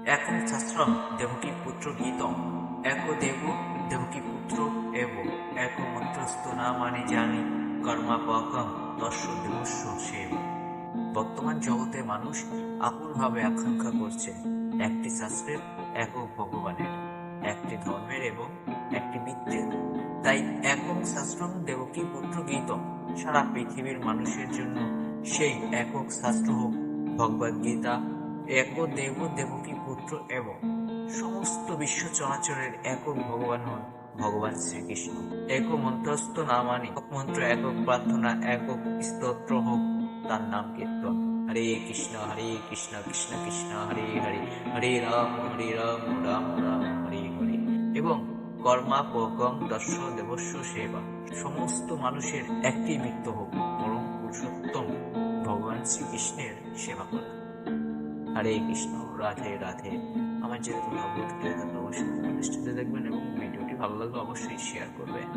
একং শাস্ত্রম দেবকী পুত্র গীতম এক দেব দেবকী পুত্র এব এক মন্ত্রস্থ না মানে জানি কর্মাপকম দর্শ দেবস্য সেব। বর্তমান জগতে মানুষ আকুলভাবে আকাঙ্ক্ষা করছে একটি শাস্ত্রের, একক ভগবানের, একটি ধর্মের এবং একটি বৃত্তের। তাই একং শাস্ত্রম দেবকী পুত্র গীতম, সারা পৃথিবীর মানুষের জন্য সেই একক শাস্ত্র হোক ভগবদ গীতা, এক দেব দেবকী পুত্র এবং সমস্ত বিশ্ব চরাচরের একক ভগবান হন ভগবান শ্রীকৃষ্ণ। এক মন্ত্রস্থ না মানি মন্ত্র, একক প্রার্থনা, একক স্তোত্র হোক তার নাম কীর্তন। হরে কৃষ্ণ কৃষ্ণ কৃষ্ণ হরে হরে, হরে রাম রাম রাম হরে হরে। এবং কর্মাপকম দর্শ দেবস্য সেবা, সমস্ত মানুষের একটি বৃত্ত হোক পরম পুরুষোত্তম ভগবান শ্রীকৃষ্ণের সেবা করা। হরে কৃষ্ণ, রাধে রাধে। আমার যেহেতু ভগবত গীতা, অবশ্যই দেখবেন এবং ভিডিওটি ভালো লাগলে অবশ্যই শেয়ার করবেন।